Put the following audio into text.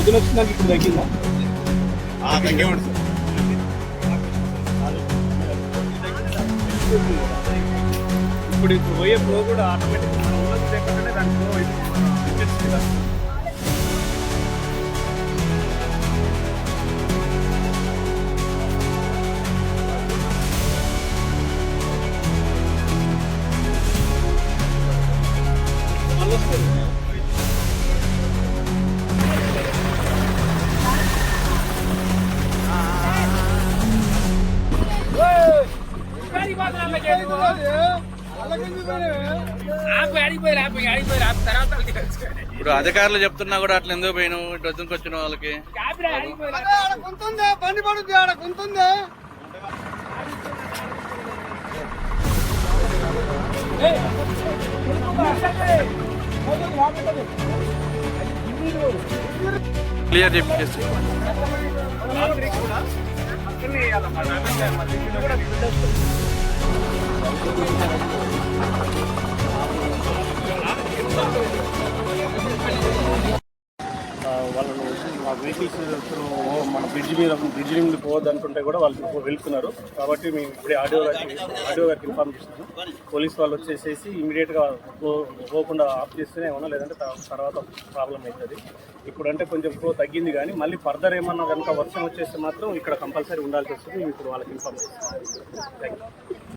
పొద్దున వచ్చిందాక ఇప్పుడు తగ్గిందా? తగ్గే ఉంటుంది సార్. ఇప్పుడు పోయే ఫ్లో కూడా ఆటోమేటిక్ మనం ఉన్నది లేకుండానే దాని ఫ్లో అయిపోతుంది. ఇప్పుడు అధికారులు చెప్తున్నా కూడా అట్లా ఎందుకు పోయినావు ఇటు వద్దకు వచ్చిన వాళ్ళకి బండి పడుతుంది ఆడ కొంతుంది. క్లియర్ చెప్పేసి వాళ్ళను మా వెహికల్స్ మన బ్రిడ్జ్ మీద పోవద్దు అనుకుంటే కూడా వాళ్ళు వెళ్తున్నారు. కాబట్టి మేము ఇప్పుడే ఆడియో గారికి ఇన్ఫార్మ్ చేస్తున్నాం. పోలీస్ వాళ్ళు వచ్చేసేసి ఇమీడియట్గా పోకుండా ఆఫ్ చేస్తూనే ఏమన్నా, లేదంటే తర్వాత ప్రాబ్లం అవుతుంది. ఇప్పుడంటే కొంచెం ఫ్లో తగ్గింది, కానీ మళ్ళీ ఫర్దర్ ఏమన్నా కనుక వర్షం వచ్చేస్తే మాత్రం ఇక్కడ కంపల్సరీ ఉండాల్సి వస్తుంది. మేము ఇప్పుడు వాళ్ళకి ఇన్ఫార్మ్ చేస్తున్నాం. Thank you.